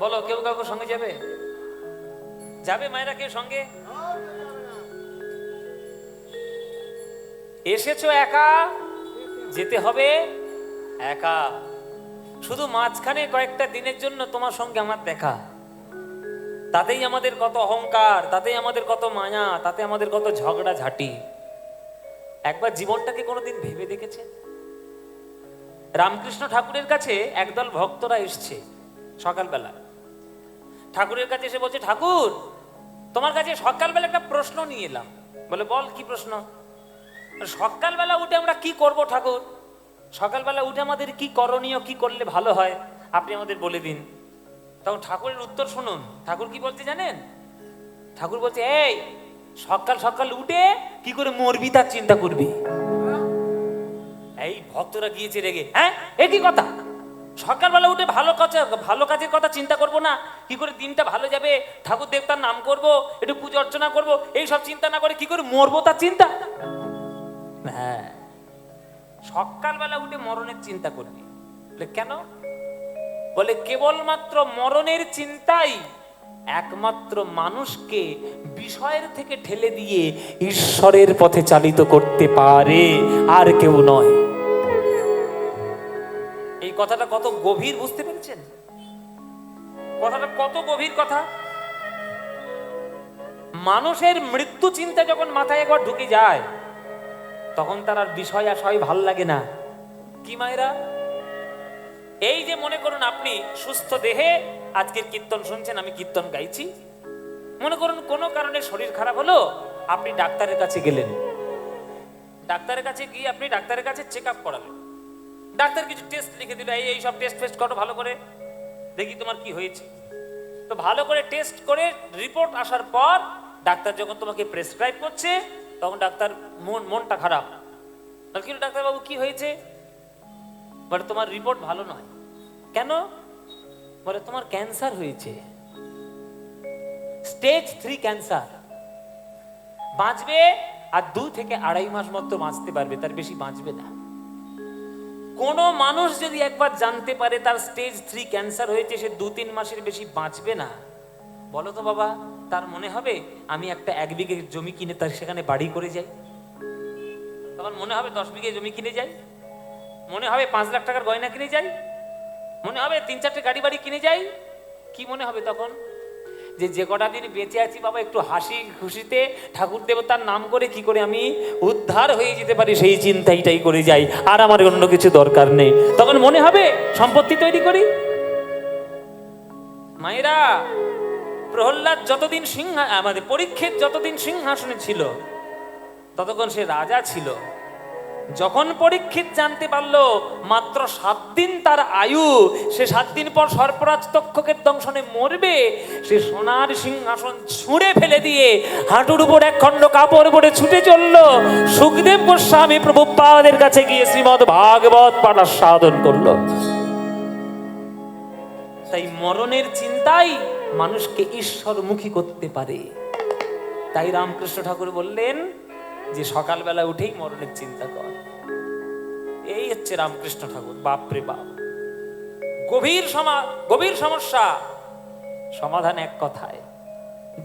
বলো, কেউ কাউকে সঙ্গে যাবে? যাবে মায়েরা কেউ সঙ্গে? এসেছো একা, যেতে হবে একা। শুধু মাঝখানে কয়েকটা দিনের জন্য তোমার সঙ্গে আমার দেখা, তাতেই আমাদের কত অহংকার, তাতেই আমাদের কত মায়া, তাতে আমাদের কত ঝগড়া ঝাঁটি। একবার জীবনটাকে কোনোদিন ভেবে দেখেছে? রামকৃষ্ণ ঠাকুরের কাছে একদল ভক্তরা এসছে সকালবেলা। ঠাকুরের কাছে এসে বলছে, ঠাকুর তোমার কাছে সকালবেলা একটা প্রশ্ন নিয়ে এলাম। বলে, বল কি প্রশ্ন? সকালবেলা উঠে আমরা কি করব ঠাকুর? সকালবেলা উঠে আমাদের কি করণীয়, কি করলে ভালো হয় আপনি আমাদের বলে দিন। তখন ঠাকুরের উত্তর শুনুন। ঠাকুর কি বলতে জানেন? ঠাকুর বলছে, এই সকাল সকাল উঠে কি করে মরবি তার চিন্তা করবি। এই ভক্তরা গিয়েছে রেগে, হ্যাঁ এ কি কথা? সকালবেলা উঠে ভালো কাজের কথা চিন্তা করব না? কি করে দিনটা ভালো যাবে, ঠাকুর দেবতার নাম করব, একটু পুজো অর্চনা করব, এই সব চিন্তা না করে কি করে মরবো তার চিন্তা? হ্যাঁ, সকালবেলা উঠে মরণের চিন্তা করবি। কেন? বলে, কেবলমাত্র মরণের চিন্তাই একমাত্র মানুষকে বিষয়ের থেকে ঠেলে দিয়ে ঈশ্বরের পথে চালিত করতে পারে, আর কেউ নয়। এই কথাটা কত গভীর, বুঝতে পেরেছেন? কথাটা কত গভীর কথা। মানুষের মৃত্যু চিন্তা যখন মাথায় একবার ঢুকে যায়, তখন তার আর বিষয় আশয় ভাল লাগে না। কি মায়েরা, এই যে মনে করুন আপনি সুস্থ দেহে আজকের কীর্তন শুনছেন, আমি কীর্তন গাইছি। মনে করুন কোনো কারণে শরীর খারাপ হলো, আপনি ডাক্তারের কাছে গেলেন। ডাক্তারের কাছে গিয়ে আপনি ডাক্তারের কাছে চেক আপ করালেন। ডাক্তার কিছু টেস্ট লিখে দিল, এই সব টেস্ট ফেস্ট করো ভালো করে, দেখি তোমার কি হয়েছে। তো ভালো করে টেস্ট করে রিপোর্ট আসার পর ডাক্তার যখন তোমাকে প্রেসক্রাইব করছে, তখন ডাক্তার মনটা খারাপ। কিন্তু ডাক্তারবাবু কি হয়েছে? বলে, তোমার রিপোর্ট ভালো নয়। কেন? বলে, তোমার ক্যান্সার হয়েছে, স্টেজ 3 ক্যান্সার। বাঁচবে আর 2 থেকে 2.5 মাস মতো বাঁচতে পারবে, তার বেশি বাঁচবে না। কোন মানুষ যদি একবার জানতে পারে তার স্টেজ 3 ক্যান্সার হয়েছে, সে 2-3 মাসের বেশি বাঁচবে না। বলো তো বাবা, তার মনে হবে আমি একটা 1 বিঘে জমি কিনে তার সেখানে বাড়ি করে যাই? তখন মনে হবে 10 বিঘে জমি কিনে যাই, মনে হবে 5 লাখ টাকার গয়না কিনে যাই, মনে হবে 3-4টে গাড়ি বাড়ি কিনে যাই। কি মনে হবে তখন? যে কটা দিন বেঁচে আছি বাবা, একটু হাসি খুশিতে ঠাকুর দেবতার নাম করে কি করে আমি উদ্ধার হয়ে যেতে পারি, সেই চিন্তাইটাই করে যাই, আর আমার অন্য কিছু দরকার নেই। তখন মনে হবে সম্পত্তি তৈরি করি। মায়েরা, প্রহ্লাদ যতদিন আমাদের পরীক্ষিত যতদিন সিংহাসনে ছিল, ততক্ষণ সে রাজা ছিল। যখন পরীক্ষিত জানতে পারলো মাত্র 7 দিন তার আয়ু, সে 7 দিন পর সর্পরাজ তক্ষকের দংশনে মরবে, সে সোনার সিংহাসন ছুঁড়ে ফেলে দিয়ে হাঁটুর উপর এক খণ্ড কাপড় পরে ছুটে চললো সুখদেব গোস্বামী প্রভুপাদের কাছে গিয়ে শ্রীমদ্ ভাগবত পাঠ সাধন করলো। তাই মরণের চিন্তাই মানুষকে ঈশ্বরমুখী করতে পারে। তাই রামকৃষ্ণ ঠাকুর বললেন যে সকালবেলা উঠেই মরণের চিন্তা কর। এই হচ্ছে রামকৃষ্ণ ঠাকুর। বাপরে বাপ, গভীর সমস্যা, সমাধান এক কথায়,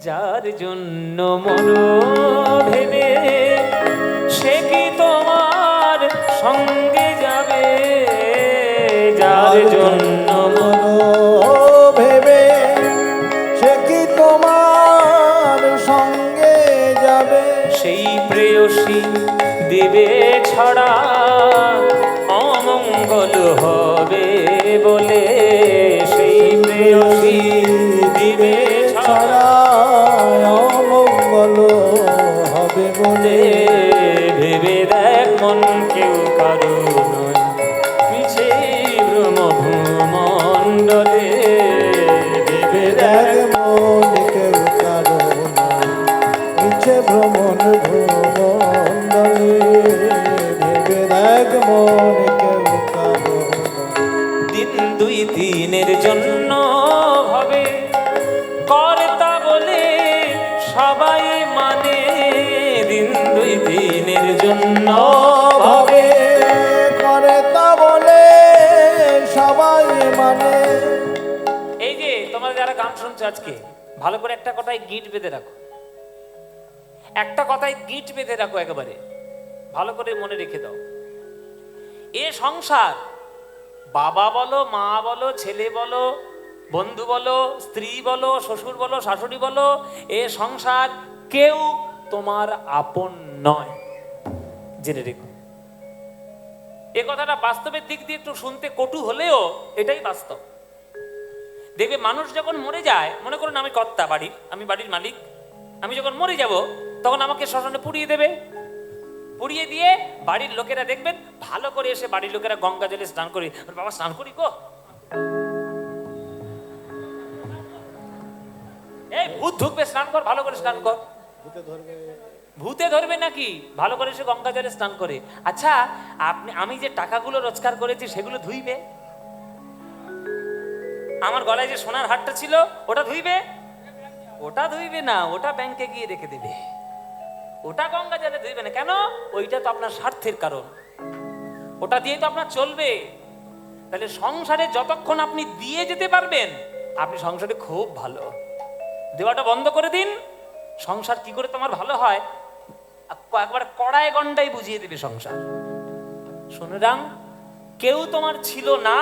যার জন্য মন ভেবে সে কি তোমার সঙ্গে যাবে, যার জন্য মন ভেবে সে কি তোমার সঙ্গে যাবে, সেই প্রেয়সী দেবে ছাড়া অমঙ্গল হবে বলে, সেই প্রেয়সী দিবে ছাড়া অমঙ্গল হবে বলে, ভেবে দেখ মন কেউ কারো নয়, পিছে ভ্রম ভূমণ্ডলে, ভেবে দেখ মন কেউ কারো নয়, পিছে ভ্রমণ ভূমণ্ডলে, ভেবে দেখ মন কেউ কারো নয়। দিন 2-3 জন্য হবে কর্তা বলে সবাই মানে, দিন 2-3 জন্য হবে করে তা বলে সবাই মানে। এই যে তোমরা যারা গান শুনছো আজকে, ভালো করে একটা কথায় গিট বেঁধে রাখো, একটা কথায় গিট বেঁধে রাখো, একেবারে ভালো করে মনে রেখে দাও। এ সংসার, বাবা বলো, মা বলো, ছেলে বলো, বন্ধু বলো, স্ত্রী বলো, শ্বশুর বলো, শাশুড়ি বলো, এ সংসার কেউ তোমার আপন নয়, জেনে রেখো। এ কথাটা বাস্তবের দিক দিয়ে একটু শুনতে কটু হলেও এটাই বাস্তব। দেখবে মানুষ যখন মরে যায়, মনে করুন আমি কর্তা বাড়ির, আমি বাড়ির মালিক, আমি যখন মরে যাব তখন আমাকে শ্মশানে পুড়িয়ে দেবে, পুড়িয়ে দিয়ে বাড়ির লোকেরা দেখবেন ভালো করে এসে বাড়ির লোকেরা গঙ্গা জলে স্নান করে, বাবা স্নান করি গো, এই ভূত ঢুকবে, স্নান কর, ভালো করে স্নান কর। ভূতে ধরবে নাকি? ভালো করে এসে গঙ্গা জলে স্নান করে। আচ্ছা, আমি যে টাকাগুলো রোজগার করেছি সেগুলো ধুইবে? আমার গলায় যে সোনার হারটা ছিল ওটা ধুইবে? ওটা ধুইবে না, ওটা ব্যাংকে গিয়ে রেখে দেবে, ওটা গঙ্গা জলে ধুইবে না। কেন? ওইটা তো আপনার স্বার্থের কারণ, ওটা দিয়ে তো আপনার চলবে। তাহলে সংসারে যতক্ষণ আপনি দিয়ে যেতে পারবেন, আপনি সংসারে খুব ভালো। দেওয়াটা বন্ধ করে দিন, সংসার কি করে তোমার ভালো হয় একবার কড়ায় গন্ডায় বুঝিয়ে দেবে সংসার। সুতরাং কেউ তোমার ছিল না,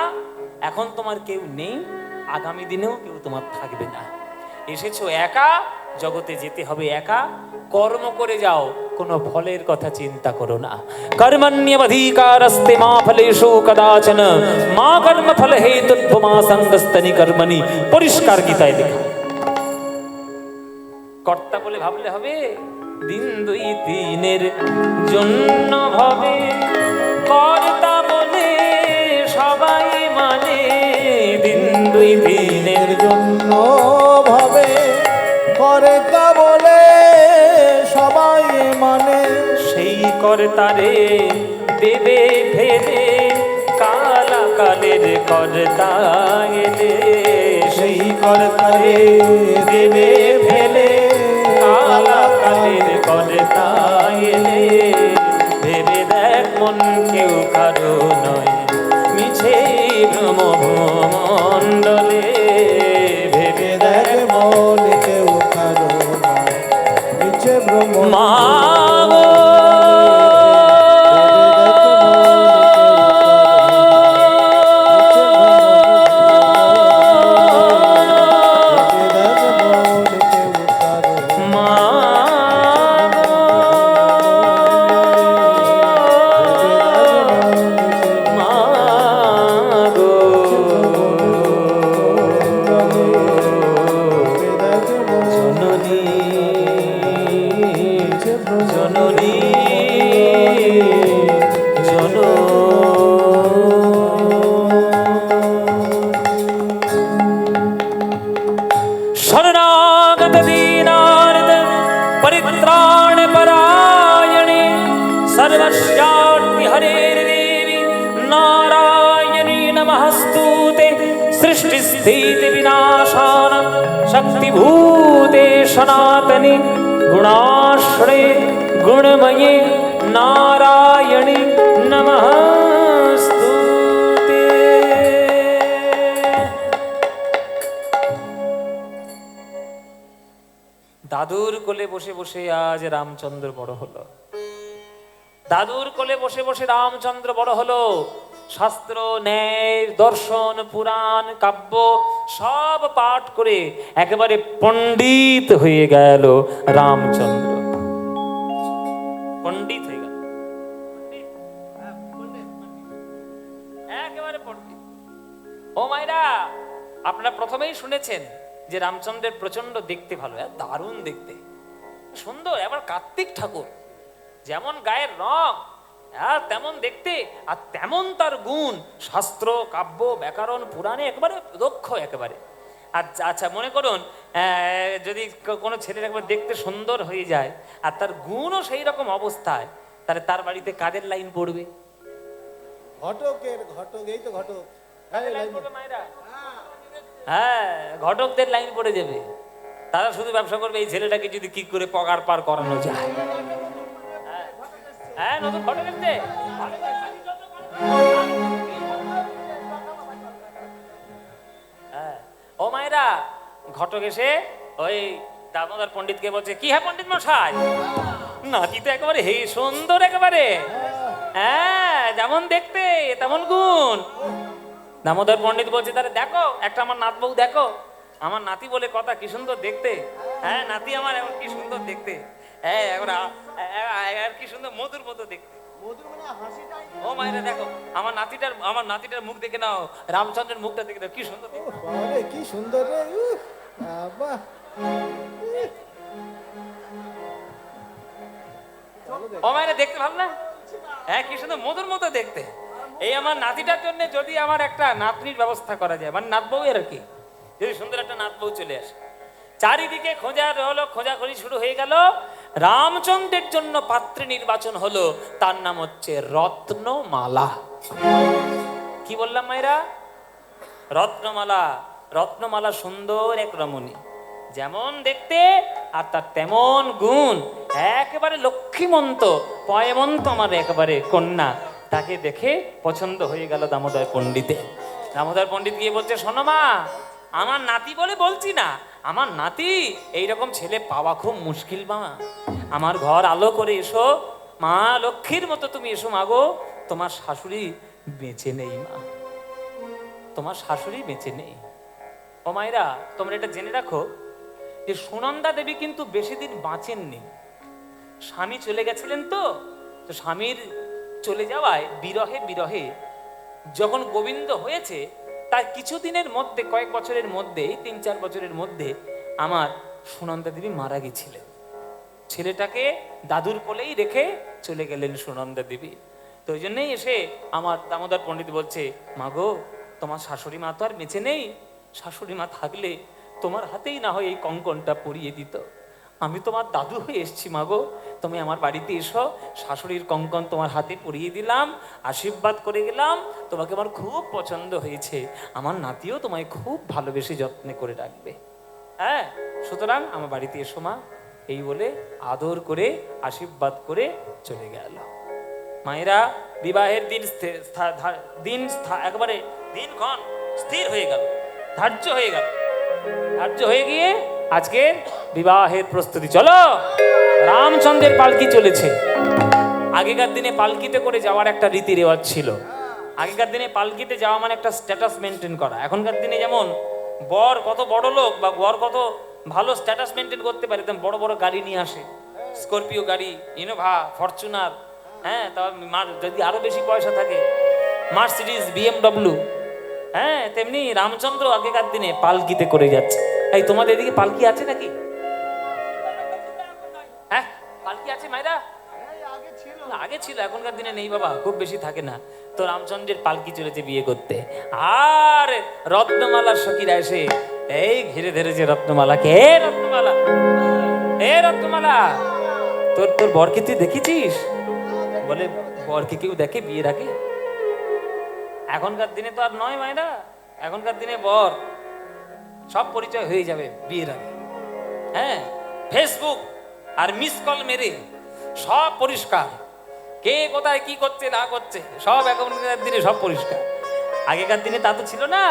এখন তোমার কেউ নেই, আগামী দিনেও কেউ তোমার থাকবে না। এসেছো একা, জগতে যেতে হবে একা, কর্ম করে যাও, কোনো ফলের কথা চিন্তা করো না। কর্মণ্যেবাধিকারস্তে মা ফলেষু কদাচন মা কর্ম ফল হেতুর্ভমা সঙ্গস্তনি কর্মণি, পরিষ্কার গীতায় লেখা। কর্তা বলে ভাবলে হবে? দিন দুই তিনের জন্য ভাবে, কর্তা বলে সবাই মানে, দিন দুই দিনের জন্য ভাবে, কর্তা বলে সবাই মানে, সেই কর্তারে দেবে ফেলে, কালাকালের কর্তা এলে, সেই কর্তারে দেবে ফেলে, কালাকালের কর্তা এলে, ভেবে দেখ মন কেউ কারো নয়, মিছে ব্রহ্মমণ্ডলে, ভেবে দেখ মন কেউ কারো নয়, মিছে ভ্রম। মা शरणागत दीनार्थ परित्राण परायणे सर्वस्यार्ति हरे देवी नारायणी नमस्तुते सृष्टि स्थिति विनाशान शक्तिभूते सनातनी गुणाश्रये गुणमये नारायणी नमस्तुते। দাদুর কোলে বসে বসে আজ রামচন্দ্র বড় হলো, দাদুর কোলে বসে বসে রামচন্দ্র বড় হলো। শাস্ত্র, ন্যায়, দর্শন, পুরাণ, কাব্য সব পাঠ করে একেবারে পণ্ডিত হয়ে গেল রামচন্দ্র, পণ্ডিত হয়ে গেল, একেবারে পণ্ডিত। ও মায়েরা, আপনারা প্রথমেই শুনেছেন যে রামচন্দ্রের প্রচন্ড দেখতে ভালো, দারুণ দেখতে, সুন্দর, এবার কার্তিক ঠাকুর যেমন গায়ের রং তেমন দেখতে, আর তেমন তার গুণ, শাস্ত্র, কাব্য, ব্যাকরণ, পুরাণে একেবারে দক্ষ একেবারে। আচ্ছা মনে করুন যদি কোনো ছেলের একবার দেখতে সুন্দর হয়ে যায় আর তার গুণও সেই রকম অবস্থায়, তাহলে তার বাড়িতে কাদের লাইন পড়বে? ঘটকের, ঘটক, এই তো ঘটক, মায়েরা, হ্যাঁ ঘটকদের লাইন পড়ে যাবে। তারা শুধু ব্যবসা করবে এই ছেলেটাকে যদি কি করে পগার পার করানো যায়। হ্যাঁ নতুন ঘটক এসছে, হ্যাঁ। ও মায়েরা, ঘটক এসে ওই দামোদর পণ্ডিতকে বলছে, কি হ্যাঁ পণ্ডিত মশাই, নাতি তো একেবারে হে সুন্দর একেবারে, হ্যাঁ যেমন দেখতে তেমন গুণ। দামোদর পণ্ডিত বলছে, তাহলে দেখো একটা আমার নাত বউ দেখো, আমার নাতি বলে কথা, কি সুন্দর দেখতে, হ্যাঁ নাতি আমার এমন কি সুন্দর দেখতে, হ্যাঁ এখন আর কি সুন্দর মধুর মতো দেখতে। ও মায়েরা দেখো, আমার নাতিটার মুখ দেখে নাও, রামচন্দ্রের মুখটা দেখে নাও, কি সুন্দর দেখতে। বাবারে, কি সুন্দর রে, বাবা। ও মায়েরা দেখতে ভালো না, হ্যাঁ কি সুন্দর মধুর মতো দেখতে। এই আমার নাতিটার জন্য যদি আমার একটা নাতনির ব্যবস্থা করা যায়, মানে নাত বউ আর কি, যদি সুন্দর একটা নাত বউ চলে আসে। চারিদিকে খোঁজাখুঁজি শুরু হয়ে গেল। রামচন্দ্রের জন্য পাত্রী নির্বাচন হলো, তার নাম হচ্ছে রত্নমালা। কি বললাম মায়েরা? রত্নমালা। রত্নমালা সুন্দর এক রমণী, যেমন দেখতে আর তার তেমন গুণ, একেবারে লক্ষ্মীমন্ত পয়মন্ত আমার একেবারে কন্যা। তাকে দেখে পছন্দ হয়ে গেল দামোদর পণ্ডিতে। দামোদর পণ্ডিত গিয়ে বলছে, শোনো মা, আমার নাতি বলে বলছি না, আমার নাতি এইরকম ছেলে পাওয়া খুব মুশকিল মা, আমার ঘর আলো করে এসো মা, লক্ষ্মীর মতো তুমি এসো মাগো, তোমার শাশুড়ি বেঁচে নেই মা, তোমার শাশুড়ি বেঁচে নেই। ও মায়েরা, তোমরা এটা জেনে রাখো যে সুনন্দা দেবী কিন্তু বেশি দিন বাঁচেননি। স্বামী চলে গেছিলেন, তো স্বামীর চলে যাওয়ায় বিরহে যখন গোবিন্দ হয়েছে, তার কিছুদিনের মধ্যে, কয়েক বছরের মধ্যে, 3-4 বছরের মধ্যে আমার সুনন্দা দেবী মারা গেছিলেন। ছেলেটাকে দাদুর কোলেই রেখে চলে গেলেন সুনন্দা দেবী। তো ওই জন্যই এসে আমার দামোদর পণ্ডিত বলছে, মাগো তোমার শাশুড়ি মা তো আর বেঁচে নেই, শাশুড়ি মা থাকলে তোমার হাতেই না হয় এই কঙ্কনটা পরিয়ে দিত, আমি তোমার দাদু হয়ে এসছি মাগো, তুমি আমার বাড়িতে এসো, শাশুড়ির কঙ্কন তোমার হাতে পরিয়ে দিলাম, আশীর্বাদ করে গেলাম, তোমাকে আমার খুব পছন্দ হয়েছে, আমার নাতিও তোমায় খুব ভালোবেসে যত্নে করে রাখবে, হ্যাঁ সুতরাং আমার বাড়িতে এসো মা। এই বলে আদর করে আশীর্বাদ করে চলে গেল। মায়েরা, বিবাহের একেবারে দিনক্ষণ স্থির হয়ে গেল, ধার্য হয়ে গেল। ধার্য হয়ে গিয়ে আজকে বিবাহের প্রস্তুতি, চলো রামচন্দ্রের পালকি চলেছে। আগেকার দিনে পালকিতে করে যাওয়ার একটা রীতি রেওয়াজ ছিল। আগেকার দিনে পালকিতে যাওয়া মানে একটা স্ট্যাটাস মেনটেন করা। এখনকার দিনে যেমন বর কত বড় লোক বা বর কত ভালো স্ট্যাটাস মেনটেন করতে পারে, তেমন বড় বড় গাড়ি নিয়ে আসে, স্করপিও গাড়ি, ইনোভা, ফরচুনার, হ্যাঁ তার যদি আরো বেশি পয়সা থাকে মার্সিডিজ, BMW, হ্যাঁ তেমনি রামচন্দ্র আগেকার দিনে পালকিতে করে যাচ্ছে। এই তোমাদের এদিকে পালকি আছে নাকি? হ্যাঁ পালকি আছে মায়েরা? আগে ছিল, এখনকার দিনে নেই বাবা, খুব বেশি থাকে না। তো রামচন্দ্রের পালকি চলেছে বিয়ে করতে, আর রত্নমালার সখীরা এসে এই ঘিরে ধরেছে রত্নমালাকে। হে রত্নমালা, হে রত্নমালা, তোর বরকে তুই দেখেছিস? বলে, বরকে কেউ দেখে বিয়ের আগে? এখনকার দিনে তো আর নয় মায়েরা, এখনকার দিনে বর সব পরিচয় হয়ে যাবে বিয়ের আগে, হ্যাঁ ফেসবুক আর মিস কল মেরে সব পরিষ্কার, কে কোথায় কি করছে না করছে সব এখনকার দিনে সব পরিষ্কার। আগেকার দিনে তা তো ছিল না।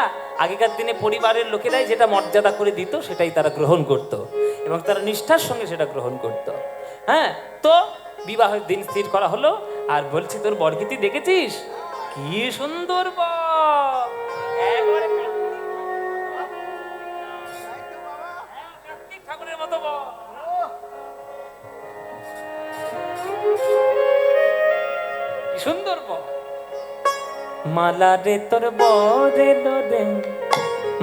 আগেকার দিনে পরিবারের লোকেরাই যেটা মর্যাদা করে দিত সেটাই তারা গ্রহণ করত এবং তারা নিষ্ঠার সঙ্গে সেটা গ্রহণ করত। হ্যাঁ, তো বিবাহের দিন স্থির করা হলো। আর বলছি, তোর বরকে তুই দেখেছিস? কি সুন্দর বর, একবারে কার্তিক ঠাকুরের মতো বর। কি সুন্দর বর। মালা রে তোর বরে লোরে,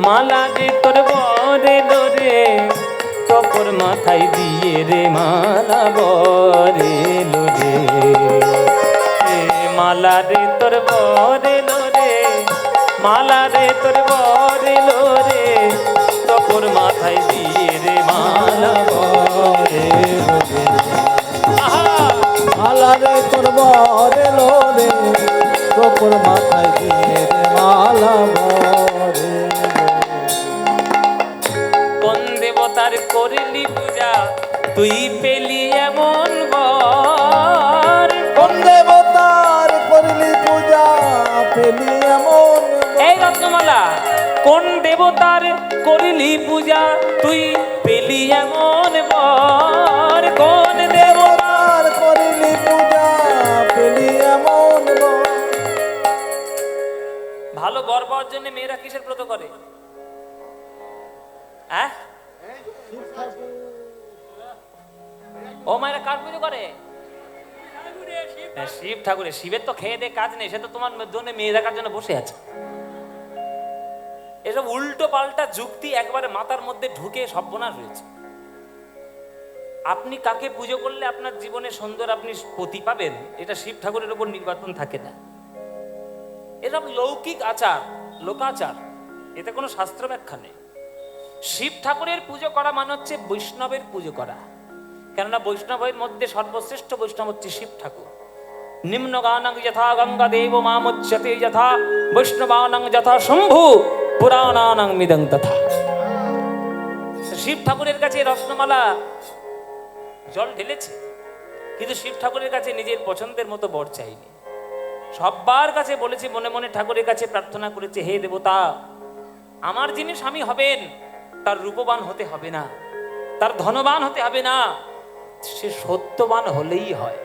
মালা রে তোর বরে লোরে, টপর মাথায় দিয়ে রে মালা বরে লোরে, মালা রে তোর বরে লোরে, মালা রে তোর বরে লোরে, টপর মাথায় দিয়ে রে মালা বরে লোরে, মালা রে তোর বরে লোরে, টপর মাথায় দিয়ে রে মালা বরে। কোন দেবতার করলি পূজা তুই পেলি এমন বর? কোন দেবতার করলি পূজা পেলি এমন? এই রত্নমালা, কোন দেবতার করিলি পূজা তুই পেলি এমন বর? কোন দেবতা? আর করিলি পূজা পেলি এমন বর। ভালো বর পাওয়ার জন্য মেয়েরা কিসের ব্রত করে? হ্যাঁ, ও মায়েরা কার পুজো করে? হ্যাঁ, শিব ঠাকুরের। শিবের তো খেয়ে দে কাজ নেই, সে তো তোমার জন্য মেয়ে দেখার জন্য বসে আছে। এসব উল্টো পাল্টা যুক্তি একবারে মাথার মধ্যে ঢুকে সর্বনাশ হয়েছে। আপনি কাকে পুজো করলে আপনার জীবনে সুন্দর আপনি পতি পাবেন, এটা শিব ঠাকুরের উপর নির্বাচন থাকে না। এসব লৌকিক আচার, লোকাচার, এতে কোনো শাস্ত্র ব্যাখ্যা নেই। শিব ঠাকুরের পুজো করা মানে হচ্ছে বৈষ্ণবের পুজো করা। কেননা বৈষ্ণবের মধ্যে সর্বশ্রেষ্ঠ বৈষ্ণব হচ্ছে শিব ঠাকুর। নিম্ন গানং যথা গঙ্গা দেব মামুচ্যতে যথা বৈষ্ণবানং যথা শম্ভু পুরাণানং মিদং তথা। শিব ঠাকুরের কাছে রত্নমালা জল ঢেলেছে, কিন্তু শিব ঠাকুরের কাছে নিজের পছন্দের মতো বর চাইনি। সবার কাছে বলেছে, মনে মনে ঠাকুরের কাছে প্রার্থনা করেছে, হে দেবতা, আমার যিনি স্বামী হবেন তার রূপবান হতে হবে না, তার ধনবান হতে হবে না, সে সত্যবান হলেই হয়।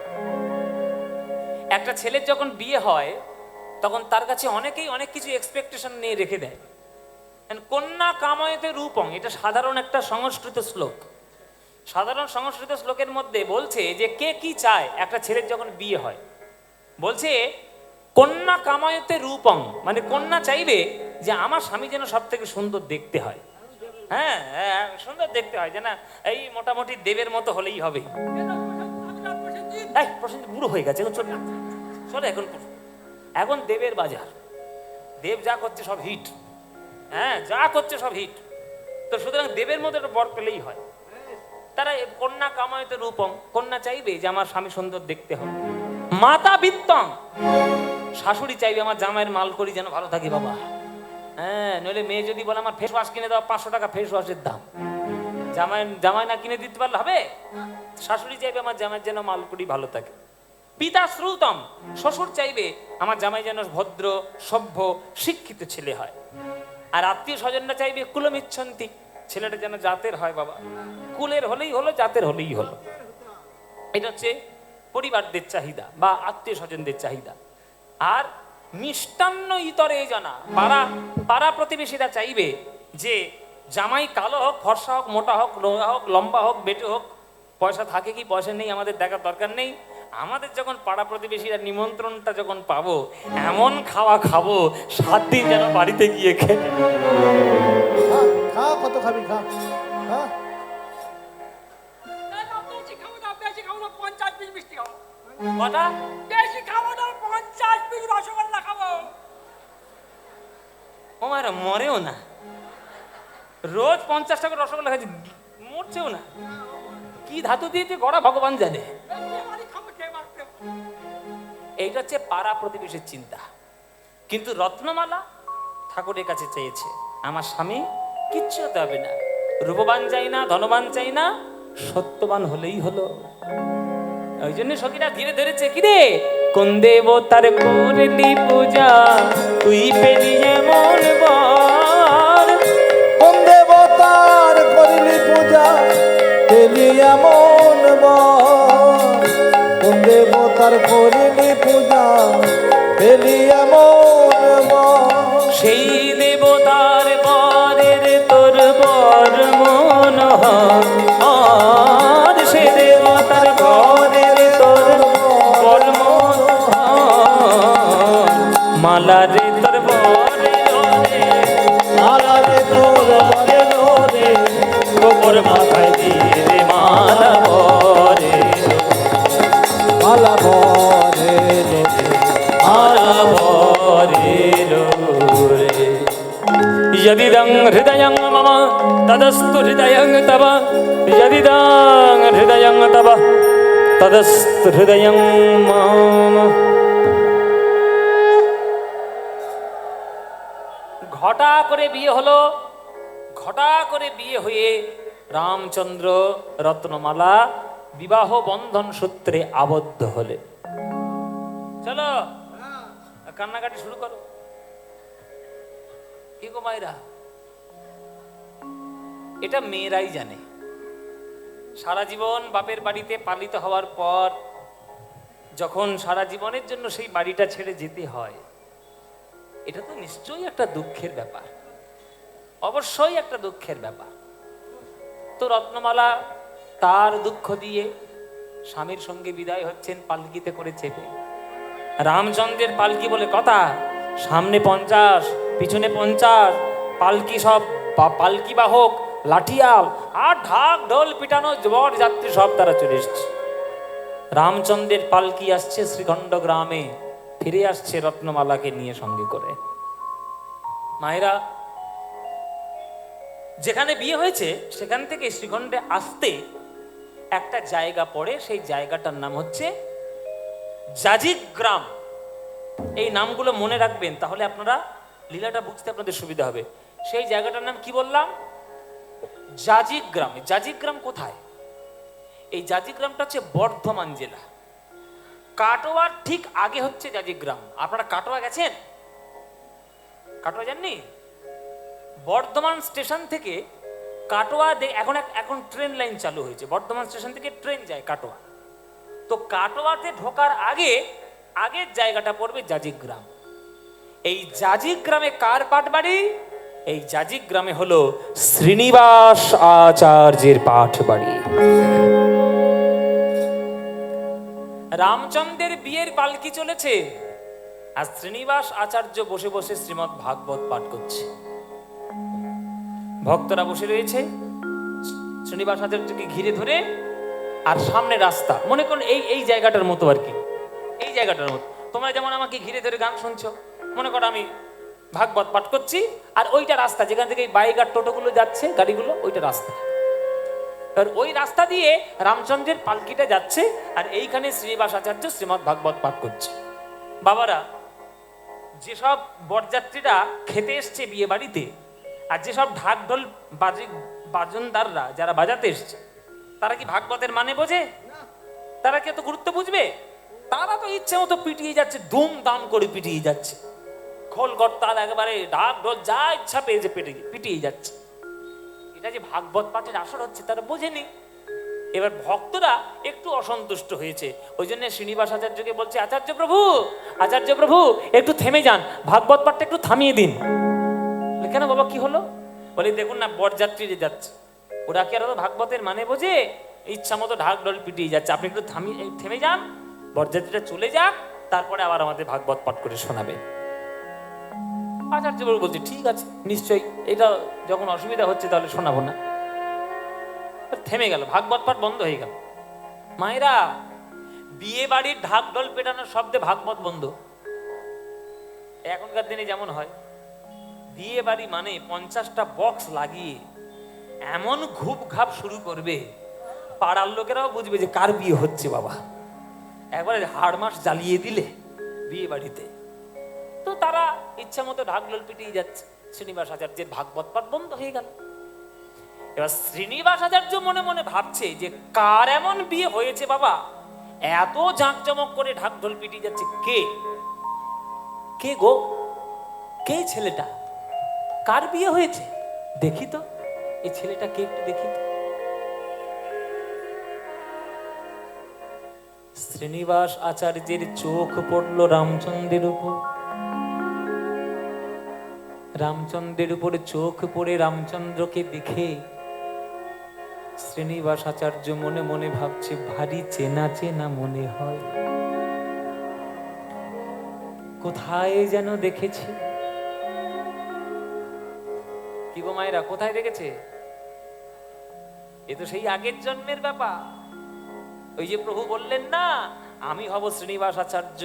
একটা ছেলের যখন বিয়ে হয় তখন তার কাছে অনেকেই অনেক কিছু এক্সপেকটেশন নিয়ে রেখে দেয়। কন্যা কাময়তে রূপং, এটা সাধারণ একটা সংস্কৃত শ্লোক। সাধারণ সংস্কৃত শ্লোকের মধ্যে বলছে যে কে কি চায় একটা ছেলের যখন বিয়ে হয়, বলছে কন্যা কাময়তে রূপং, মানে কন্যা চাইবে যে আমার স্বামী যেন সব থেকে সুন্দর দেখতে হয়। হ্যাঁ, সুন্দর দেখতে হয়, যে না এই মোটামুটি দেবের মতো হলেই হবে। প্রসেনজিৎ বুড়ো হয়ে গেছে, এখন চলে এখন দেবের বাজার। দেব যা করছে সব হিট, হ্যাঁ যা করছে সব হিট। তো সুতরাং দেবের মতো একটা বর পেলেই হয়। তারা কন্যা কামায়তে রূপম, কন্যা চাইবে যে আমার স্বামী সুন্দর দেখতে হবে। মাতা বিত্তং, শাশুড়ি চাইবে আমার জামাইয়ের মাল করি যেন ভালো থাকে বাবা। হ্যাঁ, নইলে মেয়ে যদি বলে আমার ফেস ওয়াশ কিনে দাও, 500 টাকা ফেস ওয়াশের দাম, জামাই না কিনে দিতে পারলে হবে? শাশুড়ি চাইবে আমার জামাইয়ের যেন মাল করি ভালো থাকে। পিতা শ্রুতম, শ্বশুর চাইবে আমার জামাই যেন ভদ্র সভ্য শিক্ষিত ছেলে হয়। আর আত্মীয় স্বজনরা চাইবে কুলমিচ্ছন্তি, ছেলেটা যেন জাতের হয় বাবা, কুলের হলেই হলো, জাতের হলেই হলো। এটা হচ্ছে পরিবারদের চাহিদা বা আত্মীয় স্বজনদের চাহিদা। আর মিষ্টান্ন ইতরে জানা, পাড়া প্রতিবেশীরা চাইবে যে জামাই কালো হোক, ফর্সা হোক, মোটা হোক, রোগা হোক, লম্বা হোক, বেটে হোক, পয়সা থাকে কি পয়সা নেই আমাদের দেখার দরকার নেই। আমাদের যখন পাড়া প্রতিবেশীরা নিমন্ত্রণটা যখন পাবো, এমন খাওয়া খাবো 7 দিন যেন বাড়িতে গিয়ে খেতে। খা, কত খাবি খা। হ্যাঁ, কটা? ও মায়েরা মরেও না, রোজ 50 টাকা রসগোল্লা খাচ্ছি, মরছেও না। কি ধাতু দিয়েছে গড়া ভগবান জানে। এইটা হচ্ছে পাড়া প্রতিবেশীর চিন্তা। কিন্তু রত্নমালা ঠাকুরের কাছে চেয়েছে, আমার স্বামী কিচ্ছু হতে হবে না, রূপবান চাই না, ধনবান চাই না, সত্যবান হলেই হলো। ওই জন্য সখীরা ধীরে ধরেছে, কিরে কোন দেবতার করলি পূজা তুই পেলি এমন বর? কোন দেবতার করিলি পূজা পেলি এমন বর? কোন দেবতার করিলি পূজা পেলি এমন বর? সেই দেবতার বরের তোর বর মন হয়, সে দেবতার বরের তোর বর মন হয়। মালা রে তোর বরে রে, মালা রে তোর বরে রে, গোবর মাথায় দিয়ে রে মালা বরে, মালা বরে রে, মালা বরে রে। यदिदं हृदयं मम तदस्तु हृदयं तव, यदिदं हृदयं तव तदस्तु हृदयं मम। ঘটা করে বিয়ে হলো, ঘটা করে বিয়ে হয়ে রামচন্দ্র রত্নমালা বিবাহ বন্ধন সূত্রে আবদ্ধ হলেন। চলো কান্নাকাটি শুরু করো। কি গো মায়েরা, এটা মেয়েরাই জানে। সারা জীবন বাপের বাড়িতে পালিত হওয়ার পর যখন সারা জীবনের জন্য সেই বাড়িটা ছেড়ে যেতে হয়, এটা তো নিশ্চয়ই একটা দুঃখের ব্যাপার, অবশ্যই একটা দুঃখের ব্যাপার। তো রত্নমালা তার দুঃখ দিয়ে স্বামীর সঙ্গে বিদায় হচ্ছেন পালকিতে করে চেপে। রামচন্দ্রের পালকি বলে কথা, সামনে 50, পিছনে 50, পালকি সব পালকি বাহক লাঠিয়াল আর ঢাক ঢোল পিটানো বর যাত্রী সব তারা চলে এসছে। রামচন্দ্রের পালকি আসছে শ্রীখণ্ড গ্রামে, ফিরে আসছে রত্নমালাকে নিয়ে সঙ্গে করে। মায়েরা, যেখানে বিয়ে হয়েছে সেখান থেকে শ্রীখণ্ডে আসতে একটা জায়গা পড়ে, সেই জায়গাটার নাম হচ্ছে জাজিক গ্রাম। এই নামগুলো মনে রাখবেন, তাহলে আপনারা লীলাটা বুঝতে আপনাদের সুবিধা হবে। সেই জায়গাটার নাম কি বললাম? জাজিক গ্রাম। জাজিক গ্রাম কোথায়? এই জাজিক গ্রামটা হচ্ছে বর্ধমান জেলা, কাটোয়ার ঠিক আগে হচ্ছে জাজিক গ্রাম। আপনারা কাটোয়া গেছেন? কাটোয়া যাননি? বর্ধমান স্টেশন থেকে কাটোয়া এখন ট্রেন লাইন চালু হয়েছে, বর্ধমান স্টেশন থেকে ট্রেন যায় কাটোয়া। তো কাটোয়াতে ঢোকার আগে আগের জায়গাটা পড়বে জাজিক গ্রাম। এই জাজিক গ্রামে কার পাট বাড়ি? এই জাজিক গ্রামে হলো শ্রীনিবাস আচার্যের পাঠ বাড়ি। রামচন্দ্রের বিয়ের পালকি চলেছে, আর শ্রীনিবাস আচার্য বসে বসে শ্রীমদ্ ভাগবত পাঠ করছে। ভক্তরা বসে রয়েছে শ্রীনিবাস আচার্যকে ঘিরে ধরে, আর সামনে রাস্তা, মনে করুন এই জায়গাটার মতো আর কি, এই জায়গাটার মতো। তোমরা যেমন আমাকে ঘিরে ধরে গান শুনছো, মনে করো আমি ভাগবত পাঠ করছি, আর ওইটা রাস্তা যেখান থেকে বাইক আর টোটোগুলো যাচ্ছে, গাড়িগুলো, ওইটা রাস্তা। আর ওই রাস্তা দিয়ে রামচন্দ্রের পালকিটা যাচ্ছে, আর এইখানে শ্রীনিবাস আচার্য শ্রীমদ্ ভাগবত পাঠ করছে। বাবারা, যেসব বরযাত্রীরা খেতে এসছে বিয়ে বাড়িতে, আর যেসব ঢাক ঢোল বাজনদাররা যারা বাজাতে এসছে, তারা কি ভাগবতের মানে বোঝে? তারা কি এত গুরুত্ব বুঝবে? তারা তো ইচ্ছে মতো পিটিয়ে যাচ্ছে, ধুমধাম করে পিটিয়ে যাচ্ছে, খোল গর্তাল একেবারে ঢাক ঢোল যা ইচ্ছা পেয়েছে পিটিয়ে যাচ্ছে। এটা যে ভাগবত পাঠের আসর হচ্ছে তারা বোঝেনি। এবার ভক্তরা একটু অসন্তুষ্ট হয়েছে, ওই জন্য শ্রীনিবাস আচার্যকে বলছে, আচার্য প্রভু একটু থেমে যান, ভাগবত পাঠটা একটু থামিয়ে দিন। কেন বাবা, কি হলো? বলি দেখুন না, বরযাত্রী যে যাচ্ছে, ওরা কি আর ভাগবতের মানে বোঝে? ইচ্ছা মতো ঢাক ঢোল পিটিয়ে যাচ্ছে, আপনি একটু থেমে যান, বরযাত্রীটা চলে যাক, তারপরে আবার আমাদের ভাগবত পাঠ করে শোনাবে। আচার্য বাবু বলছে ঠিক আছে, নিশ্চয়ই, এটা যখন অসুবিধা হচ্ছে তাহলে শোনাবো না। থেমে গেল, ভাগবত পাঠ বন্ধ হয়ে গেল। মায়েরা, বিয়ে বাড়ির ঢাক ঢোল পেটানোর শব্দে ভাগবত বন্ধ। এখনকার দিনে যেমন হয়, বিয়ে বাড়ি মানে 50টা বক্স লাগিয়ে এমন ঘুপ ঘাপ শুরু করবে, পাড়ার লোকেরাও বুঝবে যে কার বিয়ে হচ্ছে। বাবা, একবারে হাড় মাস জ্বালিয়ে দিলে বিয়ে বাড়িতে। তো তারা ইচ্ছা মতো ঢাক ঢোল পিটিয়ে যাচ্ছে, শ্রীনিবাস আচার্যের ভাগবত পাঠ বন্ধ হয়ে গেল। এবার শ্রীনিবাস আচার্য মনে মনে ভাবছে যে কার এমন বিয়ে হয়েছে বাবা, এত জাঁকজমক করে ঢাক ঢোল পিটিয়ে যাচ্ছে, কে গো, কে ছেলেটা, কার বিয়ে হয়েছে? দেখি তো এই ছেলেটা কে, একটু দেখি তো। শ্রীনিবাস আচার্যের চোখ পড়ল রামচন্দ্রের উপর। রামচন্দ্রের উপরে চোখ পড়ে রামচন্দ্রকে দেখে শ্রীনিবাস আচার্য মনে মনে ভাবছে, ভারী চেনা চেনা মনে হয়, কোথায় যেন দেখেছি। কি গো মায়েরা, কোথায় দেখেছে? এ তো সেই আগের জন্মের ব্যাপার। ওই যে প্রভু বললেন না, আমি হব শ্রীনিবাস আচার্য,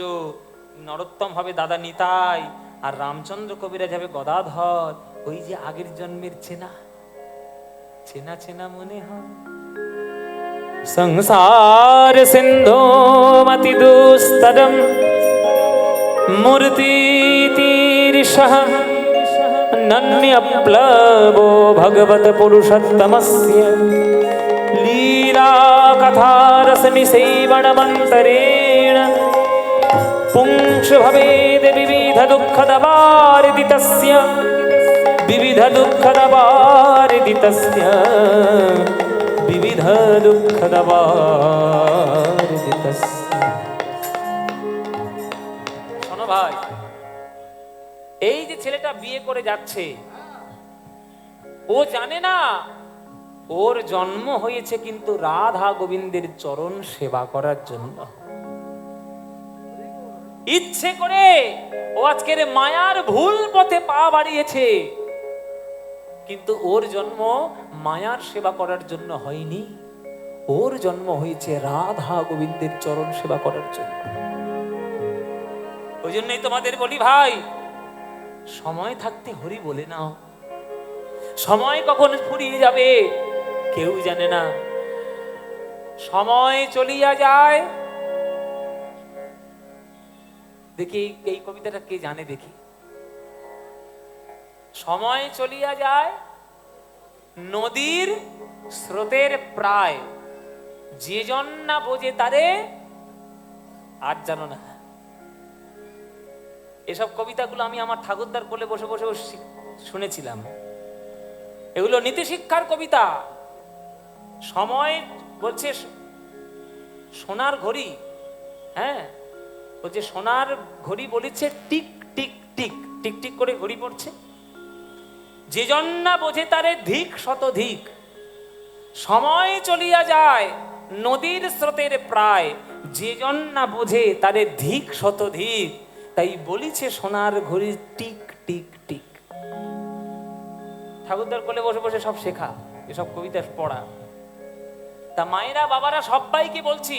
নরোত্তম হবে দাদা নিতাই, আর রামচন্দ্র কবিরাজ হবে গদাধর। ওই যে আগের জন্মের চেনা চেনা চেনা মনে হয়। সংসার সিন্ধু মতি দুস্তরম মূর্তি তীর্ষঃ নন্যপ্লবো ভগবত পুরুষোত্তমস্য লীলা কথারসমি সেবনমন্তরেণ পুংস ভবেদ বিবিধ দুঃখদবারিদিতস্য বিবিধ দুঃখ দাবার দিতস্য বিবিধ দুঃখ দাবার দিতস্য। শোনো ভাই, এই যে ছেলেটা বিয়ে করে যাচ্ছে, ও জানে না ওর জন্ম হয়েছে কিন্তু রাধা গোবিন্দের চরণ সেবা করার জন্য। ইচ্ছে করে ও আজকের মায়ার ভুল পথে পা বাড়িয়েছে, কিন্তু ওর জন্ম মায়ার সেবা করার জন্য হয়নি, ওর জন্ম হয়েছে রাধা গোবিন্দের চরণ সেবা করার জন্য। ওই জন্যই তোমাদের বলি ভাই, সময় থাকতে হরি বলে নাও। সময় কখন ফুরিয়ে যাবে কেউ জানে না। সময় চলিয়া যায়। দেখি এই কবিতাটা কে জানে দেখি। সময় চলিয়া যায় নদীর স্রোতের প্রায়, যে জন না বোঝে তারে আর জানো না। এসব কবিতাগুলো আমি আমার ঠাকুরদার কোলে বসে বসে শুনেছিলাম। এগুলো নীতি শিক্ষার কবিতা। সময় বলছে সোনার ঘড়ি, হ্যাঁ বলছে সোনার ঘড়ি বলেছে tick tick tick tick tick করে ঘড়ি পড়ছে। যে জন না বোঝে তারে ধিক শতধিক। সময় চলিয়া যায় নদীর স্রোতের প্রায়, যে জন না বোঝে তারে ধিক শতধিক। তাই বলিছে সোনার ঘড়ি টিক টিক টিক। ঠাকুরদার কোলে বসে বসে সব শেখা, এসব কবিতা পড়া। তা মায়েরা বাবারা সবাইকে বলছি,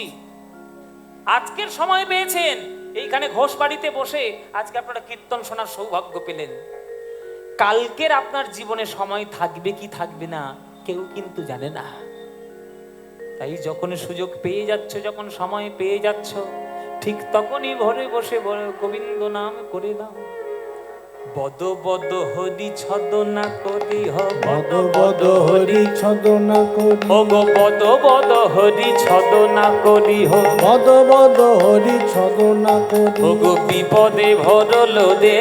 আজকের সময় পেয়েছেন, এইখানে ঘোষ বাড়িতে বসে আজকে আপনারা কীর্তন শোনার সৌভাগ্য পেলেন। কালকের আপনার জীবনে সময় থাকবে কি থাকবে না কেউ কিন্তু জানে না। তাই যখন সুযোগ পেয়ে যাচ্ছ, যখন সময় পেয়ে যাচ্ছ, ঠিক তখনই ঘরে বসে গোবিন্দ নাম করে নাও। বদ বদ হরি ছদনা করি হ, বদ বদ হরি ছদনা করি, ও গো বদ বদ হরি ছদনা করি হ, বদ বদ হরি ছদনা করি, ও গো বিপদে ভরল দে।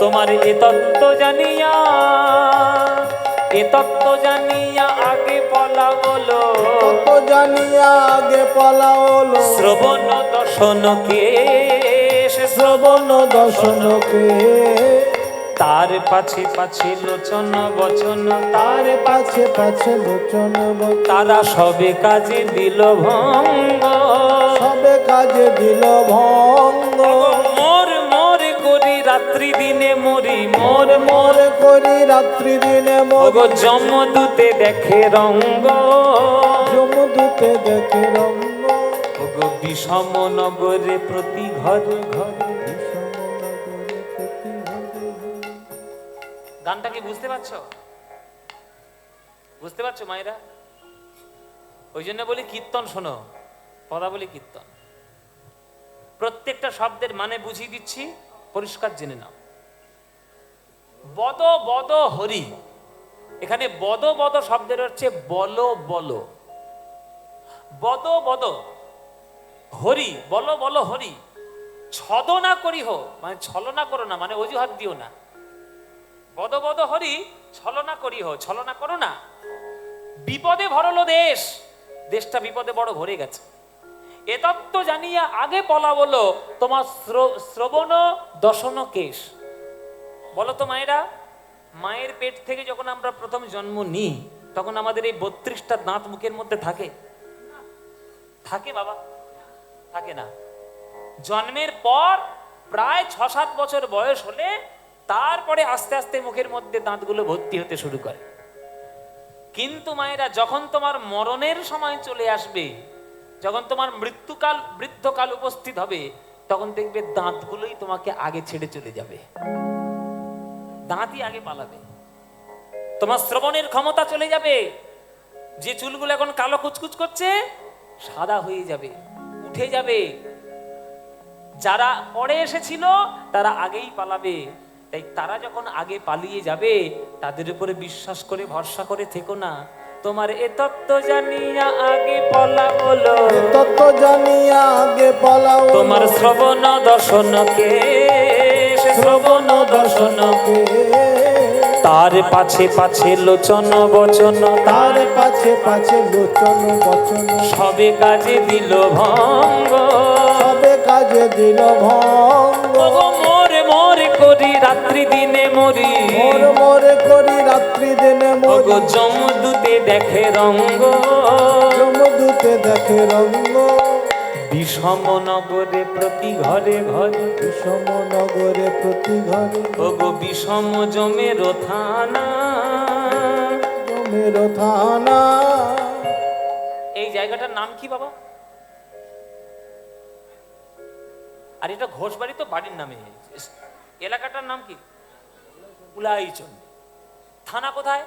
তোমার এ তত্ত্ব জানিয়া, এ তত্ত্ব জানিয়া আগে পলা বলো, তত্ত্ব জানিয়া আগে পলা হলো, শ্রবণ দর্শনকে শ্রবণ দর্শনকে, তার পাছে পাছে লোচন বচন, তার তার পাছে পাছে লোচন বচন, তারা সবে কাজে দিল ভঙ্গ, সবে কাজে দিল ভঙ্গ। মোর মোর করি রাত্রি দিনে মরি, মোর মোর করি রাত্রি দিনে ওগো মরি, যমদূতে দেখে রঙ্গ, যমদূতে দেখে রঙ্গ, ওগো বিষম নগরে প্রতি ঘরে ঘরে। গানটা কি বুঝতে পারছো? বুঝতে পারছো মায়েরা? ওই জন্য বলি কীর্তন শোনো, পদাবলী কীর্তন। প্রত্যেকটা শব্দের মানে বুঝিয়ে দিচ্ছি, পরিষ্কার জেনে নাও। বদ বদ হরি, এখানে বদ বদ শব্দের হচ্ছে বলো বলো। বদ বদ হরি, বলো বলো হরি। ছদনা করি হো মানে ছলনা করো না, মানে অজুহাত দিও না। বদ বদ হরি ছলনা করি হো, ছলনা করো না। বিপদে ভরলো দেশ, দেশটা বিপদে বড় ভরে গেছে। এ তত্ত্ব জানিয়া আগে পলা বলো, তোমার শ্রবণ দশন কেশ। বলো তো মায়েরা, মায়ের পেট থেকে যখন আমরা প্রথম জন্ম নিই তখন আমাদের এই 32টা দাঁত মুখের মধ্যে থাকে? থাকে বাবা? থাকে না। জন্মের পর প্রায় 6-7 বছর বয়স হলে তারপরে আস্তে আস্তে মুখের মধ্যে দাঁতগুলো ভর্তি হতে শুরু করে। কিন্তু মায়েরা যখন তোমার মরণের সময় চলে আসবে, যখন তোমার মৃত্যুকাল বৃদ্ধকাল উপস্থিত হবে, তখন দেখবে দাঁতগুলোই তোমাকে আগে ছেড়ে চলে যাবে, দাঁতই আগে পালাবে। তোমার শ্রবণের ক্ষমতা চলে যাবে, যে চুলগুলো এখন কালো কুচকুচ করছে সাদা হয়ে যাবে, উঠে যাবে। যারা পরে এসেছিল তারা আগেই পালাবে। তাই তারা যখন আগে পালিয়ে যাবে তাদের উপরে বিশ্বাস করে ভরসা করে থেকো না। তোমার এ তত্ত্ব জানিয়া আগে পলা বলো, তত্ত্ব জানিয়া আগে পলা হলো, তোমার শ্রবণ দর্শনকে শ্রবণ দর্শন পেয়ে তার পাছে পাছে লোচন বচন তার পাছে পাছে লোচন বচন সবে কাজে দিল ভঙ্গ। সবে কাজে দিল ভঙ্গ ওগো মোরে মোরে করি রাত্রি দিনে মরি, মোর মোরে করি রাত্রি দিনে মরি ওগো যমদূতে দেখে রঙ্গ। যমদূতে দেখে রঙ্গ বিষম নগরে প্রতি ঘরে ঘরে, বিষম নগরে প্রতি ঘরে ওগো বিষম জমের থানা। জমের থানা। এই জায়গাটার নাম কি বাবা? আর এটা ঘোষবাড়ি তো বাড়ির নামে। এলাকাটার নাম কি? উলাইচন। থানা কোথায়?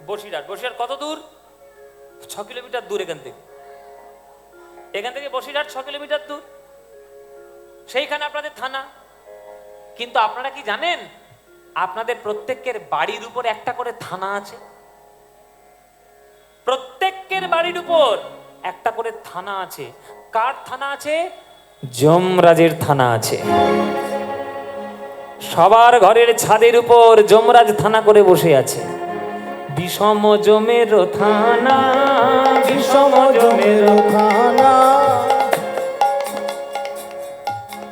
বসিরহাট। বসিরহাট কত দূর? 6 কিলোমিটার দূর এখান থেকে। এখান থেকে বসিরহাট 6 কিলোমিটার দূর, সেইখানে আপনাদের থানা। কিন্তু আপনারা কি জানেন আপনাদের প্রত্যেকের বাড়ির উপর একটা করে থানা আছে? প্রত্যেকের বাড়ির উপর একটা করে থানা আছে। কার থানা আছে? যমরাজের থানা আছে। সবার ঘরের ছাদের উপর যমরাজ থানা করে বসে আছে। বিষম জমের থানা, বিষম জমের থানা।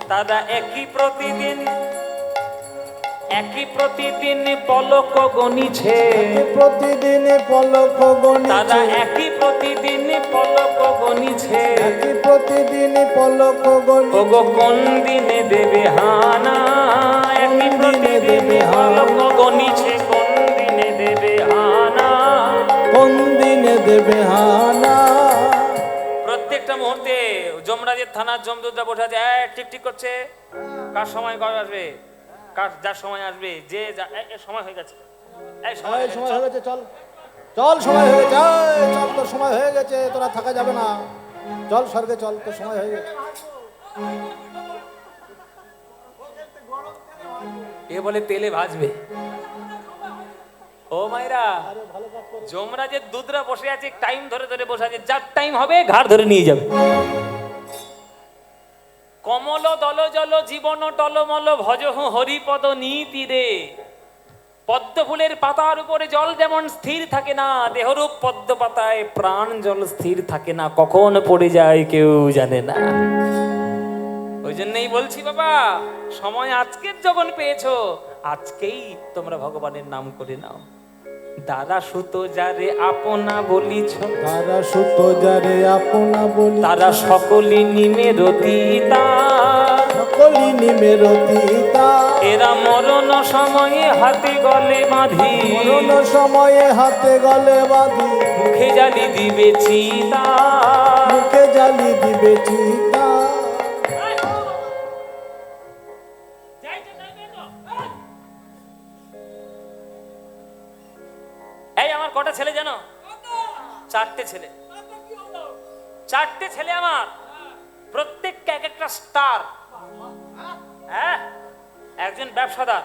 তারা একই প্রতিদিন পলক গনিছে। প্রতিদিন পলক তারা গনিছে একই প্রতিদিন পলক গনিছে। একই প্রতিদিন পলক গনিছে ওগো কোন দিনে দেবে হানা? একই প্রতিদিন পলক গনিছে, কোন দিনে দেবে হানা? কোন দিনে দেবে হানা। প্রত্যেকটা মুহূর্তে যমরাজের থানার যমদূতরা বসে আছে, ঠিক ঠিক করছে কার সময় কবে আসবে, কার যার সময় আসবে, যে সময় হয়ে গেছে, এই সময় এই সময় হয়ে গেছে, চল চল সময় হয়ে গেছে, এই চল তোর সময় হয়ে গেছে, তোরা থাকা যাবে না, চল স্বর্গে চল, তোর সময় হয়ে গেছে। এ বলে তেলে ভাজবে। ও মাইরা, যমরাজের দুধরা বসে আছে, টাইম ধরে ধরে বসে আছে, যার টাইম হবে ঘাড় ধরে নিয়ে যাবে। কমল দল জল জীবন টলমল ভজহু হরিপদ নীতিরে। পদ্ম ফুলের পাতার উপরে জল যেমন স্থির থাকে না, দেহরূপ পদ্ম পাতায় প্রাণ জল স্থির থাকে না, কখন পড়ে যায় কেউ জানে না। ওই জন্যই বলছি বাবা, সময় আজকের যখন পেয়েছো, আজকেই তোমরা ভগবানের নাম করে নাও। দাদা সুতো যারে আপনা বলিছ, তারা সুত যারে আপনা বলি, তারা সকলি নিমের দিতা। সকলি নিমের তিতা। এরা মরণ সময়ে হাতে গলে বাঁধি, মরণ সময়ে হাতে গলে বাঁধি, মুখে জালি দিবে চিতা। মুখে জালি দিবে চিতা। এই আমার কটা ছেলে জানো? 4টে ছেলে। 4টে ছেলে আমার, প্রত্যেককে এক একটা স্টার। হ্যাঁ, একজন ব্যবসাদার,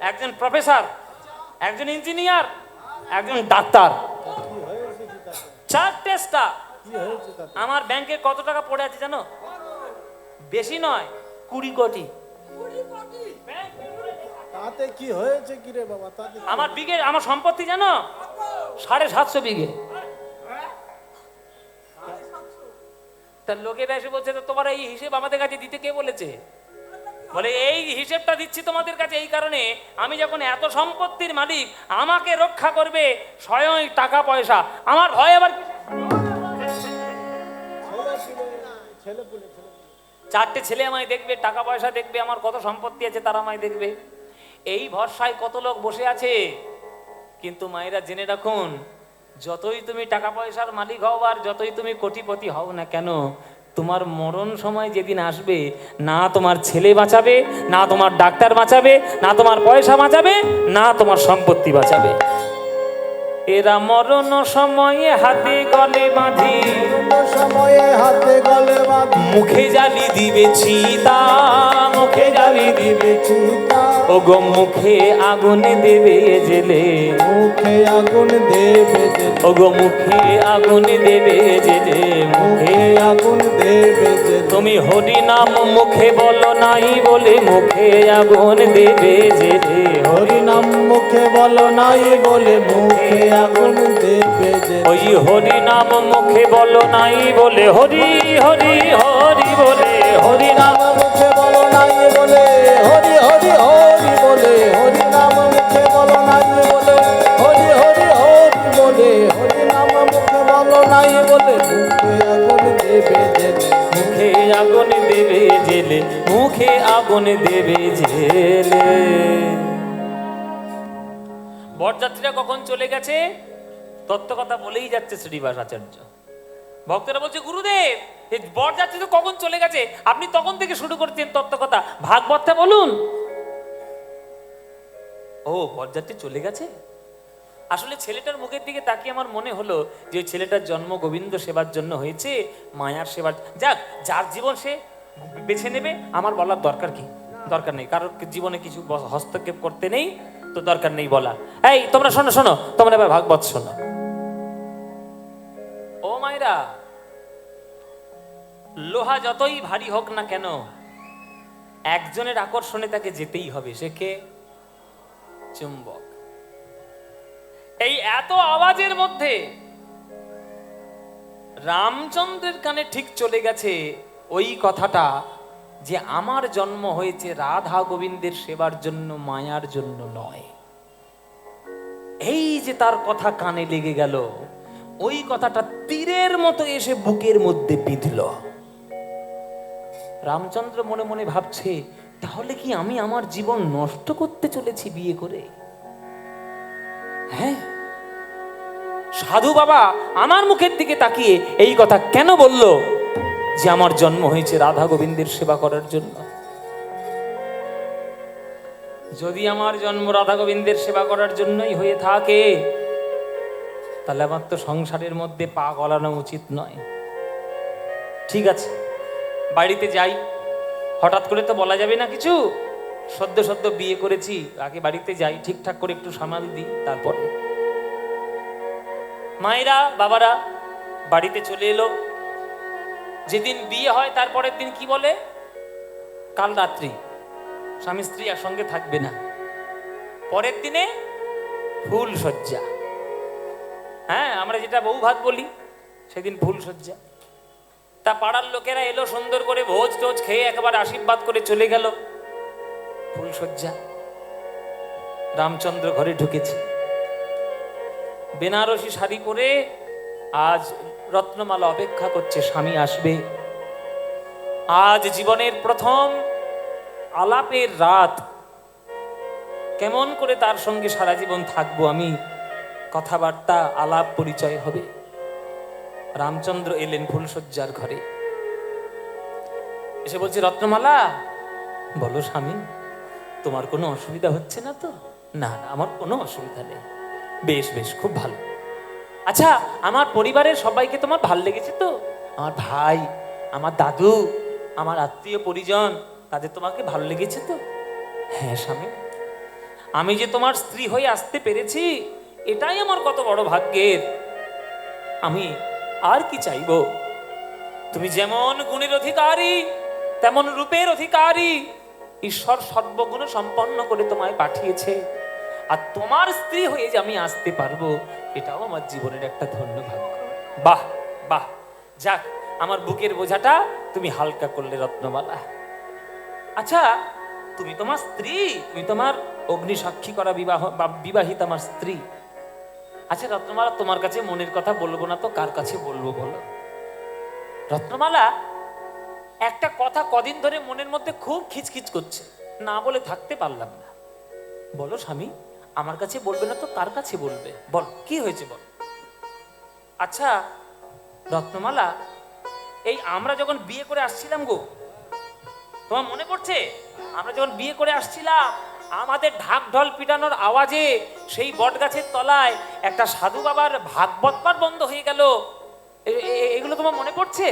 একজন প্রফেসর, একজন ইঞ্জিনিয়ার, একজন ডাক্তার। 4টে স্টার। কি হয়েছে তাতে? আমার ব্যাংকে কত টাকা পড়ে আছে জানো? বেশি নয়, 20 কোটি। তাতে কি হয়েছে কি রে বাবা? তাতে কি- আমার বিঘে, আমার সম্পত্তি জানো 750 বিঘে। তার লোকে এসে বলছে, তো তোমার এই হিসেব আমাদের কাছে দিতে কে বলেছে? বলে এই হিসেবটা দিচ্ছি তোমাদের কাছে এই কারণে, আমি যখন এত সম্পত্তির মালিক, আমাকে রক্ষা করবে স্বয়ং টাকা পয়সা, আমার ভয় আবার। ছেলে পুলে 4টে ছেলে আমায় দেখবে, টাকা পয়সা দেখবে, আমার কত সম্পত্তি আছে তারা আমায় দেখবে, এই ভরসায় কত লোক বসে আছে। কিন্তু মায়েরা জেনে রাখুন, যতই তুমি টাকা পয়সার মালিক হও আর যতই তুমি কোটিপতি হও না কেন, তোমার মরণ সময় যেদিন আসবে, না তোমার ছেলে বাঁচাবে, না তোমার ডাক্তার বাঁচাবে, না তোমার পয়সা বাঁচাবে, না তোমার সম্পত্তি বাঁচাবে। এরা মরণ সময়ে হাতে গলে বাঁধি, সময়ে হাতে গলে বাঁধি, মুখে জালি দিবে চিতা, মুখে জালি দিবে, চিতা ওগো মুখে আগুন দেবে জেলে, মুখে আগুন দেবে জেলে, ওগো মুখে আগুন দেবে জেলে, মুখে আগুন দেবে জেলে। তুমি হরি নাম মুখে বলো নাই বলে মুখে আগুন দেবে জেলে, হরি নাম মুখে বলো নাই বলে মুখে আগুন দেবে জেলে। ওই হরি নাম মুখে বলো নাই বলে, হরি হরি হরি বলে, হরি নাম নাম মুখে বলো নাই বলে, হরি হরি হরি বলে, হরি নাম মুখে বলো নাই বলে, হরি হরি হরি বলে, হরি নাম মুখে বলো নাই বলে, মুখে আগুন দেবে জেলে, মুখে আগুন দেবে জেলে, মুখে আগুন দেবে জেলে। বরযাত্রীরা কখন চলে গেছে তত্ত্ব কথা বলেই যাচ্ছে শ্রীনিবাস আচার্য। ভক্তরা বলছে গুরুদেব এই বরযাত্রী তো কখন চলে গেছে, আপনি তখন থেকে শুরু করছেন তত্ত্ব কথা, ভাগবতটা বলুন। ও বরযাত্রী চলে গেছে। আসলে ছেলেটার মুখের দিকে তাকিয়ে আমার মনে হলো যে ওই ছেলেটার জন্ম গোবিন্দ সেবার জন্য হয়েছে, মায়ার সেবার। যাক, যার জীবন সে বেছে নেবে, আমার বলার দরকার কি? দরকার নেই, কারোর জীবনে কিছু হস্তক্ষেপ করতে নেই, তো দরকার নেই বলা। এই তোমরা শোনো শোনো, তোমরা এবার ভাগবত শোনো। ও মায়েরা, লোহা যতই ভারী হোক না কেন একজনের আকর্ষণে তাকে যেতেই হবে, সে কে? চুম্বক। এই এত আওয়াজের মধ্যে রামচন্দ্রের কানে ঠিক চলে গেছে ওই কথাটা যে আমার জন্ম হয়েছে রাধা গোবিন্দের সেবার জন্য, মায়ার জন্য নয়। এই যে তার কথা কানে লেগে গেল, ওই কথাটা তীরের মতো এসে বুকের মধ্যে বিঁধল। রামচন্দ্র মনে মনে ভাবছে, তাহলে কি আমি আমার জীবন নষ্ট করতে চলেছি বিয়ে করে? হ্যাঁ, সাধু বাবা আমার মুখের দিকে তাকিয়ে এই কথা কেন বলল যে আমার জন্ম হয়েছে রাধা গোবিন্দের সেবা করার জন্য? যদি আমার জন্ম রাধা গোবিন্দের সেবা করার জন্যই হয়ে থাকে, তাহলে আমার তো সংসারের মধ্যে পা গলানো উচিত নয়। ঠিক আছে, বাড়িতে যাই। হঠাৎ করে তো বলা যাবে না কিছু, সদ্য সদ্য বিয়ে করেছি, আগে বাড়িতে যাই, ঠিকঠাক করে একটু সামাল দিই, তারপরে। মায়েরা বাবারা বাড়িতে চলে এলো। যেদিন বিয়ে হয় তারপরের দিন কি বলে? কাল রাত্রি স্বামী স্ত্রী একসঙ্গে থাকবে না, পরের দিনে ফুল সজ্জা। হ্যাঁ, আমরা যেটা বউ ভাত বলি, সেদিন ফুল সজ্জা। তা পাড়ার লোকেরা এলো, সুন্দর করে ভোজ টোজ খেয়ে একবার আশীর্বাদ করে চলে গেল। ফুল সজ্জা। রামচন্দ্র ঘরে ঢুকেছে, বেনারসি শাড়ি পরে। আজ রত্নমালা অপেক্ষা করছে স্বামী আসবে। আজ জীবনের প্রথম আলাপের রাত, কেমন করে তার সঙ্গে সারা জীবন থাকবো আমি, কথাবার্তা আলাপ পরিচয় হবে। রামচন্দ্র এলেন ফুলসজ্জার ঘরে, এসে বলছে, রত্নমালা বলো স্বামী, তোমার কোনো অসুবিধা হচ্ছে না তো? না না, আমার কোনো অসুবিধা নেই। বেশ বেশ, খুব ভালো। আচ্ছা, আমার পরিবারের সবাইকে তোমার ভাল লেগেছে তো? আমার ভাই, আমার দাদু, আমার আত্মীয় পরিজন, তাদের তোমাকে ভালো লেগেছে তো? হ্যাঁ স্বামী, আমি যে তোমার স্ত্রী হয়ে আসতে পেরেছি, এটাই আমার কত বড় ভাগ্যের। আমি আর কি চাইবো? তুমি যেমন গুণের অধিকারী, তেমন রূপের অধিকারী। ঈশ্বর সর্বগুণ সম্পন্ন করে তোমায় পাঠিয়েছে, আর তোমার স্ত্রী হয়ে যে আমি আসতে পারবো, এটাও আমার জীবনের একটা ধন্য ভাগ্য। বাহ বাহ, যাক, আমার বুকের বোঝাটা তুমি হালকা করলে রত্নমালা। আচ্ছা, তুমি তোমার স্ত্রী, তুমি তোমার অগ্নি সাক্ষী করা বিবাহিত আমার স্ত্রী। আচ্ছা রত্নমালা, তোমার কাছে মনের কথা বলবো না তো কার কাছে বলবো বলো? রত্নমালা, একটা কথা কদিন ধরে মনের মধ্যে খুব খিচখিচ করছে, না বলে থাকতে পারলাম না। বলো স্বামী, আমার কাছে বলবে না তো কার কাছে বলবে? বল, কি হয়েছে বল। আচ্ছা রত্নমালা, এই আমরা যখন বিয়ে করে আসছিলাম গো, তোমার মনে পড়ছে? আমরা যখন বিয়ে করে আসছিলাম, আমাদের ঢাক ঢোল পিটানোর আওয়াজে সেই বট গাছের তলায় একটা সাধু বাবার ভাগবত পাঠ বন্ধ হয়ে গেল। এগুলো তোমার মনে পড়ছে?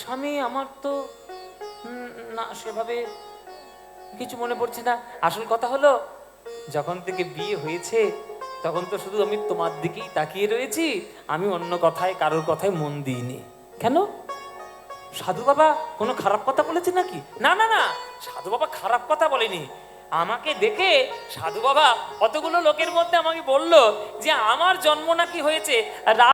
স্বামী আমার তো না, সেভাবে কিছু মনে পড়ছে না। আসল কথা হলো, যখন থেকে বিয়ে হয়েছে তখন তো শুধু আমি তোমার দিকেই তাকিয়ে রয়েছি, আমি অন্য কথায় কারোর কথায় মন দিইনি। কেন? সাধু বাবা কোনো খারাপ কথা বলেছে নাকি? না না না, সাধু বাবা খারাপ কথা বলেনি। আমাকে দেখে সাধু বাবা অতগুলো লোকের মধ্যে আমাকে বলল যে আমার জন্ম নাকি হয়েছে